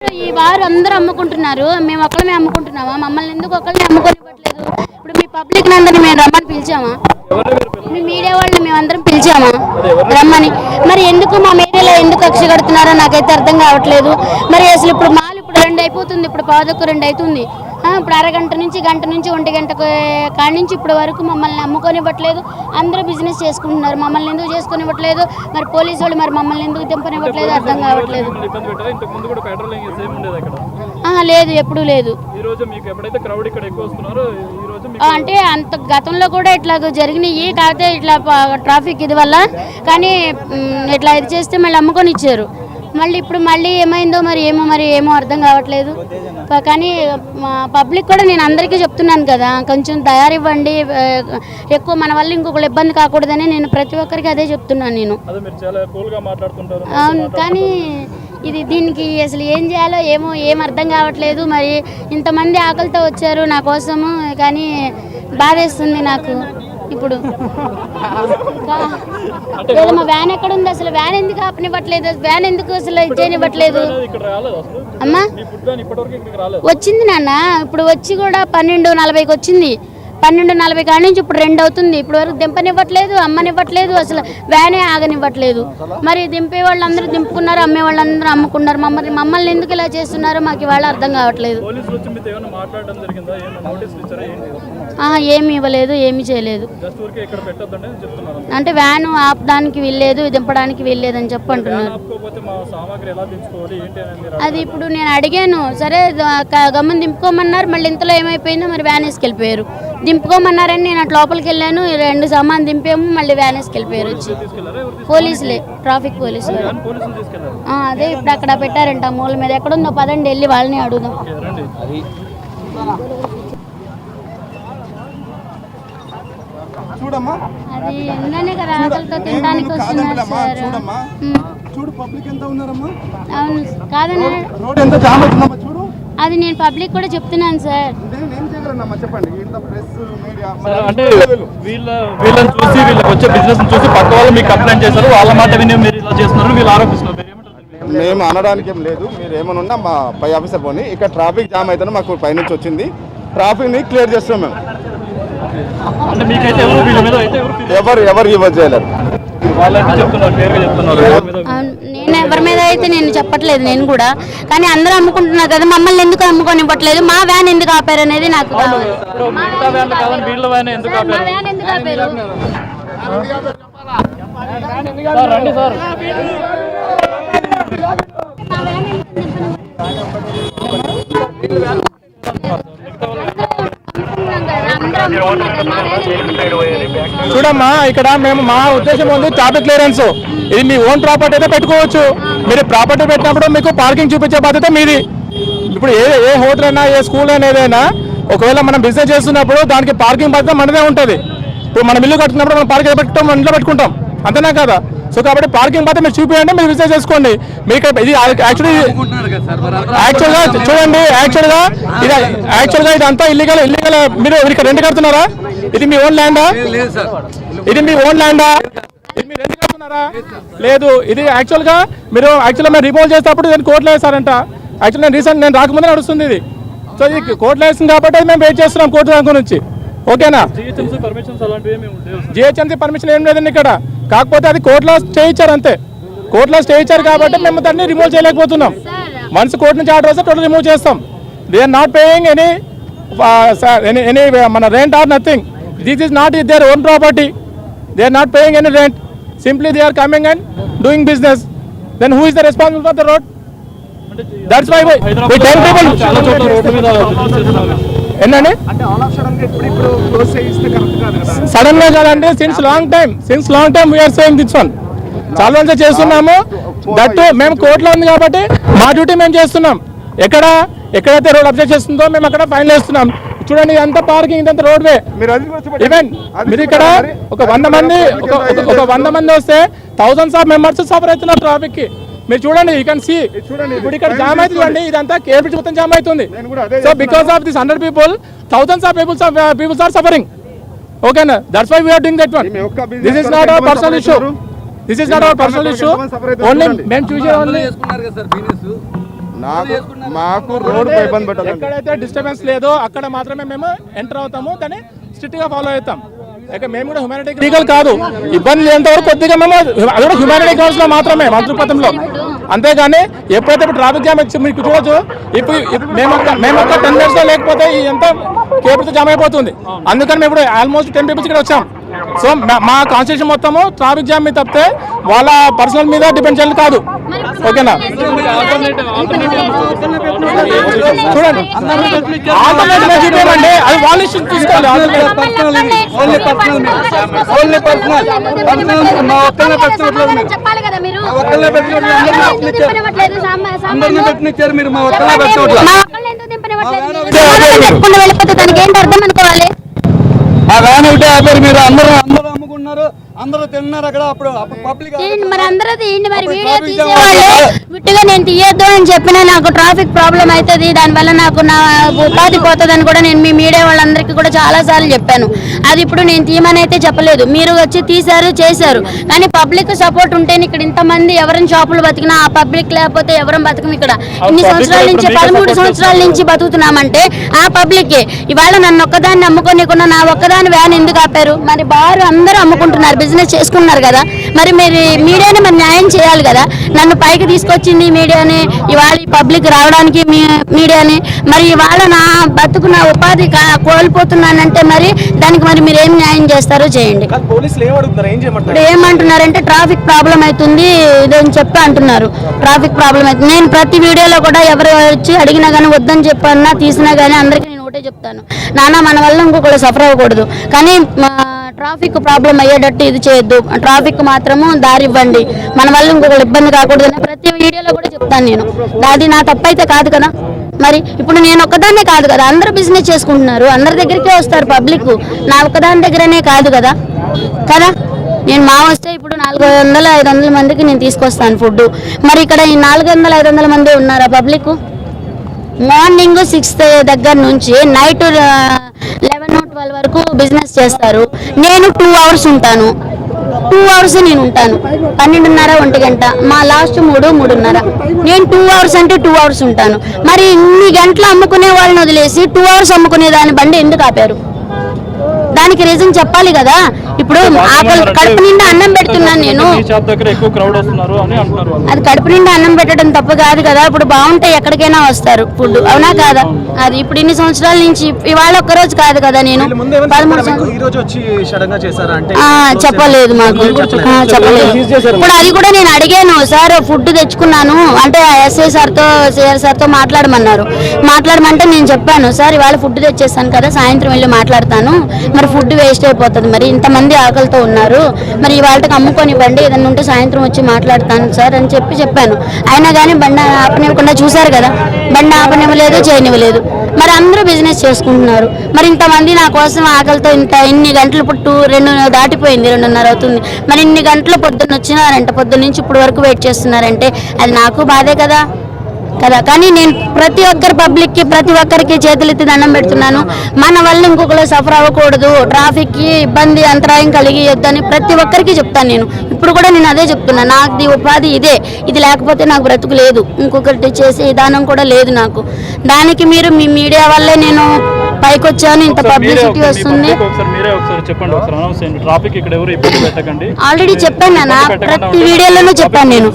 ఈ వారు అందరూ అమ్ముకుంటున్నారు, మేము ఒక్కళ్ళమే అమ్ముకుంటున్నామా? మమ్మల్ని ఎందుకు ఒక్కళ్ళని అమ్ముకోనివ్వట్లేదు? ఇప్పుడు మీ పబ్లిక్ అందరినీ మేము రమ్మని పిలిచామా? మీ మీడియా వాళ్ళని మేమందరం పిలిచామా రమ్మని? మరి ఎందుకు మా మీడియాలో ఎందుకు కక్ష కడుతున్నారో నాకైతే అర్థం కావట్లేదు. మరి అసలు ఇప్పుడు మాలు ఇప్పుడు 2 అయిపోతుంది, ఇప్పుడు 2:15 అవుతుంది. ఇప్పుడు అరగంట నుంచి గంట నుంచి 1 గంట కాడి నుంచి ఇప్పుడు వరకు మమ్మల్ని అమ్ముకోనివ్వట్లేదు. అందరూ బిజినెస్ చేసుకుంటున్నారు, మమ్మల్ని ఎందుకు చేసుకునివ్వట్లేదు? మరి పోలీసు వాళ్ళు మరి మమ్మల్ని ఎందుకు దింపనివ్వట్లేదు అర్థం కావట్లేదు. లేదు, ఎప్పుడు లేదు. అంటే అంత గతంలో కూడా ఇట్లా జరిగినాయి, కాకపోతే ఇట్లా ట్రాఫిక్ ఇది వల్ల. కానీ ఇట్లా ఇది చేస్తే మళ్ళీ అమ్ముకొని ఇచ్చారు. మళ్ళీ ఇప్పుడు మళ్ళీ ఏమైందో మరి ఏమో అర్థం కావట్లేదు. కానీ పబ్లిక్ కూడా నేను అందరికీ చెప్తున్నాను కదా, కొంచెం తయారివ్వండి, ఎక్కువ మన వల్ల ఇంకొకరు ఇబ్బంది కాకూడదని నేను ప్రతి ఒక్కరికి అదే చెప్తున్నాను నేను. అవును, కానీ దీనికి అసలు ఏం చేయాలో ఏం అర్థం కావట్లేదు. మరి ఇంతమంది ఆకలితో వచ్చారు నా కోసము, కానీ బాధేస్తుంది నాకు. ఇప్పుడు మా వ్యాన్ ఎక్కడ ఉంది? అసలు వ్యాన్ ఎందుకు ఆపనివ్వట్లేదు? వ్యాన్ ఎందుకు అసలు ఇచ్చేయనివ్వట్లేదు? అమ్మా వచ్చింది నాన్న, ఇప్పుడు వచ్చి కూడా 12:40కి వచ్చింది. 12:40 కాడి నుంచి ఇప్పుడు 2 అవుతుంది. ఇప్పుడు వరకు దింపనివ్వట్లేదు, అమ్మనివ్వట్లేదు, అసలు వ్యానే ఆగనివ్వట్లేదు. మరి దింపే వాళ్ళందరూ దింపుకున్నారు, అమ్మే వాళ్ళందరూ అమ్ముకున్నారు. మమ్మల్ని ఎందుకు ఇలా చేస్తున్నారో మాకు ఇవాళ అర్థం కావట్లేదు. ఏమి ఇవ్వలేదు, ఏమి చేయలేదు. అంటే వ్యాన్ ఆపడానికి వీల్లేదు, దింపడానికి వీల్లేదని చెప్పి అంటున్నారు. అది ఇప్పుడు నేను అడిగాను, సరే గమ్మున దింపుకోమన్నారు. మళ్ళీ ఇంతలో ఏమైపోయిందో మరి వ్యాన్ వేసుకెళ్ళిపోయారు. దింపుకోమన్నారని నేను అటు లోపలికి వెళ్ళాను, 2 సామాన్ దింపాము, మళ్ళీ వ్యాన్ వేసుకెళ్ళిపోయారు వచ్చి. పోలీసులే, ట్రాఫిక్ పోలీసులు. అదే ఇప్పుడు అక్కడ పెట్టారంట మూల మీద. ఎక్కడుందో పదండి వెళ్ళి వాళ్ళని అడుగుదాం. చూడమ్మా, అది ఎండనే కదా ఆకలితో తినడానికి వస్తున్నారు సార్. చూడు పబ్లిక్ ఎంత ఉన్నారమ్మా. అవును కాదన్నా, రోడ్ ఎంత జామ్ అవుతుందమ్మా చూడు. అది నేను పబ్లిక్ కూడా చెప్తున్నాను సార్. చెప్పండి. అంటే వీళ్ళని చూసి వీళ్ళకి వచ్చే బిజినెస్ చూసి పక్క వాళ్ళు మీకు కంప్లైంట్ చేశారు, వాళ్ళ మాట విని మీరు ఇలా చేస్తున్నారు, వీళ్ళు ఆరోపిస్తున్నారు. మేము అనడానికి ఏం లేదు, మీరు ఏమన్నా మా పై ఆఫీసర్ పోనీ. ఇక్కడ ట్రాఫిక్ జామ్ అయితే మాకు పైనుంచి వచ్చింది, ట్రాఫిక్ ని క్లియర్ చేస్తాం మేము. అంటే మీకైతే ఎవరు ఇవ్వ చేయలేరు. నేను ఎవరి మీద అయితే నేను చెప్పట్లేదు నేను కూడా, కానీ అందరూ అమ్ముకుంటున్నారు కదా, మమ్మల్ని ఎందుకు అమ్ముకొని ఇవ్వట్లేదు? మా వ్యాన్ ఎందుకు ఆపారు అనేది నాకు కావాలి. మా వ్యాన్ ఎందుకు ఆపారు? చూడమ్మా, ఇక్కడ మేము మా ఉద్దేశం ఉంది ట్రాఫిక్ క్లియరెన్స్. ఇది మీ ఓన్ ప్రాపర్టీ అయితే పెట్టుకోవచ్చు. మీరు ప్రాపర్టీ పెట్టినప్పుడు మీకు పార్కింగ్ చూపించే బాధ్యత మీది. ఇప్పుడు ఏ హోటల్ అయినా, ఏ స్కూల్ అయినా, ఏదైనా ఒకవేళ మనం బిజినెస్ చేస్తున్నప్పుడు దానికి పార్కింగ్ బాధ్యత మనదే ఉంటుంది. ఇప్పుడు మనం ఇల్లు కట్టుకున్నప్పుడు మనం పార్కింగ్ పెట్టుకుంటాం, మన ఇంట్లో పెట్టుకుంటాం, అంతేనా కదా? సో కాబట్టి పార్కింగ్ బాధ్యత మీరు చూపించండి, మీరు బిజినెస్ చేసుకోండి. మీకు ఇది యాక్చువల్గా చూడండి, యాక్చువల్గా ఇదంతా ఇల్లీగల్. మీరు ఇక్కడ రెంట్ కడుతున్నారా? ఇది మీ ఓన్ ల్యాండా? ఇది మీ ఓన్ ల్యాండా? ఇది మీరు రెంట్ కడుతున్నారా? లేదు. ఇది యాక్చువల్గా మేము రిమూవ్ చేసేటప్పుడు నేను కోర్టులో వేస్తారంట. యాక్చువల్ నేను రాకముందే నడుస్తుంది ఇది. సో ఇది కోర్టులో వేస్తుంది కాబట్టి మేము వెయిట్ చేస్తున్నాం కోర్టు దాని నుంచి. ఓకేనా? జిహెచ్ఎంసీ పర్మిషన్ ఏం లేదండి ఇక్కడ. కాకపోతే అది కోర్టులో స్టే ఇచ్చారు అంతే. కోర్టులో స్టే ఇచ్చారు కాబట్టి మేము దాన్ని రిమూవ్ చేయలేకపోతున్నాం. వన్స్ కోర్టు నుంచి ఆర్డర్ వస్తే టోటల్ రిమూవ్ చేస్తాం. They are not paying any మన rent or nothing. This is not their own property. They are not paying any rent. Simply they are coming and doing business. Then who is the responsible for the road? That's why we tell people. ఏంటండి sudden గా కాదండి, since long time we are saying this one. చాలా రోజులు చేస్తున్నాము. That మేము కోర్టులో ఉంది కాబట్టి మా డ్యూటీ మేము చేస్తున్నాం. ఎక్కడైతే రోడ్ అబ్జెక్ట్ చేస్తుందో మేము అక్కడ ఫైన్ వేస్తున్నాం. చూడండి, ఇదంతా పార్కింగ్, ఇదంతా రోడ్ వే. ఈవెన్ మీరు ఇక్కడ ఒక 100 మంది వస్తే థౌసండ్స్ ఆఫ్ మెంబర్స్ సఫర్ అవుతున్నారు ట్రాఫిక్ కి. మీరు చూడండి, యూ కెన్ సీ. ఇప్పుడు ఇక్కడ జామ్ అవుతుందండి, ఇదంతా కేబుల్ మొత్తం జామ్ అవుతుంది. So because of this 100 people, thousands of people are suffering. Okay na? That's why we are doing that one. This is not our personal issue. Only men choose only. మాకు road ఇబ్బంది పెట్టదు. ఎక్కడైతే disturbance లేదో అక్కడ మాత్రమే మేము enter అవుతాము, దాన్ని స్ట్రిక్ట్ గా ఫాలో అవుతాం. ఇక మేము కూడా హ్యుమానిటీ లీగల్ కాదు, ఇబ్బంది లేనంత వరకు కొద్దిగా మేము అది కూడా హ్యుమానిటీ గ్రౌండ్స్ లో మాత్రమే మంత్రిపథంలో. అంతేగాని ఎప్పుడైతే ఇప్పుడు ట్రాఫిక్ జామ్ వచ్చి మీకు చూడొచ్చు, ఇప్పుడు మేము ఒక 10 minutes లో లేకపోతే ఎంత కేబుల్తో జామ్ అయిపోతుంది. అందుకని మేము ఇప్పుడు ఆల్మోస్ట్ 10 people ఇక్కడ వచ్చాం. సో మా కాన్స్టిట్యూషన్ మొత్తము ట్రాఫిక్ జామ్ మీద తప్పితే వాళ్ళ పర్సనల్ మీద డిపెండ్ చేయాలి కాదు. ఓకేనా? చూడండి, ఆల్టర్నేటివ్ చూపించండి, అది వాళ్ళ ఇష్యూ తీసుకోవాలి. చెప్పాలి కదా మీరు. వెళ్ళిపోతే దానికి ఏంటి అర్థం అనుకోవాలి? ఆ వ్యాన్ ఒకటే ఆపారు, మీరు అందరూ అమ్ముకున్నారు, అందరూ తిన్నారు అక్కడ. అప్పుడు పబ్లిక్ మరి అందరూ తీయండి, మరి వీడియో తీసేవాళ్ళు విట్టుగా నేను తీయొద్దు అని చెప్పినా నాకు ట్రాఫిక్ ప్రాబ్లం అవుతుంది, దానివల్ల నాకు నా ఉపాధి పోతుంది అని కూడా నేను మీ మీడియా వాళ్ళందరికీ కూడా చాలా సార్లు చెప్పాను. అది ఇప్పుడు నేను తీయమని అయితే చెప్పలేదు, మీరు వచ్చి తీశారు చేశారు. కానీ పబ్లిక్ సపోర్ట్ ఉంటేనే ఇక్కడ ఇంతమంది ఎవరైనా షాపులు బతికినా, ఆ పబ్లిక్ లేకపోతే ఎవరం బతకం. ఇక్కడ ఇన్ని సంవత్సరాల నుంచి 13 సంవత్సరాల నుంచి బతుకుతున్నామంటే ఆ పబ్లికే. ఇవాళ నన్ను ఒక్కదాన్ని అమ్ముకోనికుండా నా ఒక్కదాని వ్యాన్ ఎందుకు ఆపారు? మరి బారు అందరూ అమ్ముకుంటున్నారు, బిజినెస్ చేసుకున్నారు కదా. మరి మీరు మీడియాని మరి న్యాయం చేయాలి కదా. నన్ను పైకి తీసుకొచ్చింది మీడియాని, ఇవాళ ఈ పబ్లిక్ రావడానికి మీడియాని. మరి ఇవాళ నా బతుకు నా ఉపాధి కోల్పోతున్నానంటే మరి దానికి మరి మీరు ఏం న్యాయం చేస్తారో చేయండి. ఇప్పుడు ఏమంటున్నారంటే ట్రాఫిక్ ప్రాబ్లం అవుతుంది ఇదని చెప్పి అంటున్నారు. ట్రాఫిక్ ప్రాబ్లం అవుతుంది. నేను ప్రతి వీడియోలో కూడా ఎవరు వచ్చి అడిగినా కానీ వద్దని చెప్పన్నా తీసినా కానీ అందరికీ నేను ఒకటే చెప్తాను, నాన్న మన వల్ల ఇంకొకళ్ళు సఫర్ అవ్వకూడదు, కానీ ట్రాఫిక్ ప్రాబ్లం అయ్యేటట్టు ఇది చేయొద్దు, ట్రాఫిక్ మాత్రము దారి ఇవ్వండి, మన వల్ల ఇంకొకరు ఇబ్బంది కాకూడదు అని ప్రతి వీడియోలో కూడా చెప్తాను నేను. అది నా తప్పైతే కాదు కదా. మరి ఇప్పుడు నేను ఒక్కదాన్నే కాదు కదా, అందరూ బిజినెస్ చేసుకుంటున్నారు, అందరి దగ్గరికే వస్తారు పబ్లిక్, నా ఒక్కదాని దగ్గరనే కాదు కదా కదా. నేను మా వస్తే ఇప్పుడు 400-500 మందికి నేను తీసుకొస్తాను ఫుడ్. మరి ఇక్కడ ఈ 400-500 మంది ఉన్నారా పబ్లిక్? మార్నింగ్ 6 దగ్గర నుంచి నైట్ 11-12 వరకు బిజినెస్ చేస్తారు. నేను 2 hours ఉంటాను, 2 hours నేను ఉంటాను. 12:30-1 గంట, మా లాస్ట్ 3-3:30. నేను 2 hours అంటే 2 hours ఉంటాను. మరి ఇన్ని గంటలు అమ్ముకునే వాళ్ళని వదిలేసి 2 hours అమ్ముకునే దాని బండి ఎందుకు ఆపారు? దానికి రీజన్ చెప్పాలి కదా. ఇప్పుడు కడుపు నిండా అన్నం పెడుతున్నాను నేను, అది కడుపు నిండా అన్నం పెట్టడం తప్పు కాదు కదా. ఇప్పుడు బాగుంటే ఎక్కడికైనా వస్తారు ఫుడ్, అవునా కాదా? అది ఇప్పుడు ఇన్ని సంవత్సరాల నుంచి ఇవాళ ఒక్కరోజు కాదు కదా. నేను 13 చెప్పలేదు మాకు, చెప్పలేదు. ఇప్పుడు అది కూడా నేను అడిగాను, సార్ ఫుడ్ తెచ్చుకున్నాను అంటే ఎస్ఐ సార్తో సిఆర్ సార్తో మాట్లాడమంటే నేను చెప్పాను, సార్ ఇవాళ ఫుడ్ తెచ్చేస్తాను కదా, సాయంత్రం వెళ్ళి మాట్లాడతాను, మరి ఫుడ్ వేస్ట్ అయిపోతుంది, మరి ఇంతమంది ఆకలితో ఉన్నారు, మరి ఇవాళకి అమ్ముకొని బండి ఏదన్నా ఉంటే సాయంత్రం వచ్చి మాట్లాడతాను సార్ అని చెప్పాను. అయినా కానీ బండి ఆపనివ్వకుండా చూశారు కదా, బండి ఆపనివ్వలేదు, చేయనివ్వలేదు. మరి అందరూ బిజినెస్ చేసుకుంటున్నారు. మరి ఇంతమంది నా కోసం ఆకలితో ఇన్ని గంటలు, ఇప్పుడు 2 దాటిపోయింది, 2:30 అవుతుంది. మరి ఇన్ని గంటలు పొద్దున్న వచ్చినారంటే, పొద్దున్న నుంచి ఇప్పుడు వరకు వెయిట్ చేస్తున్నారంటే అది నాకు బాధే కదా. కానీ నేను ప్రతి ఒక్కరి పబ్లిక్కి ప్రతి ఒక్కరికి చేతులెత్తి దండం పెడుతున్నాను, మన వల్ల ఇంకొకరు సఫర్ అవ్వకూడదు, ట్రాఫిక్కి ఇబ్బంది అంతరాయం కలిగియొద్దని ప్రతి ఒక్కరికి చెప్తాను నేను. ఇప్పుడు కూడా నేను అదే చెప్తున్నాను, నాకు ఉపాధి ఇదే, ఇది లేకపోతే నాకు బ్రతుకు లేదు, ఇంకొకటి చేసే విధానం కూడా లేదు నాకు. దానికి మీరు మీ మీడియా వల్లే నేను పైకి వచ్చాను, ఇంత పబ్లిసిటీ వస్తుంది. ఆల్రెడీ చెప్పాను నాన్న, ప్రతి వీడియోలోనూ చెప్పాను నేను.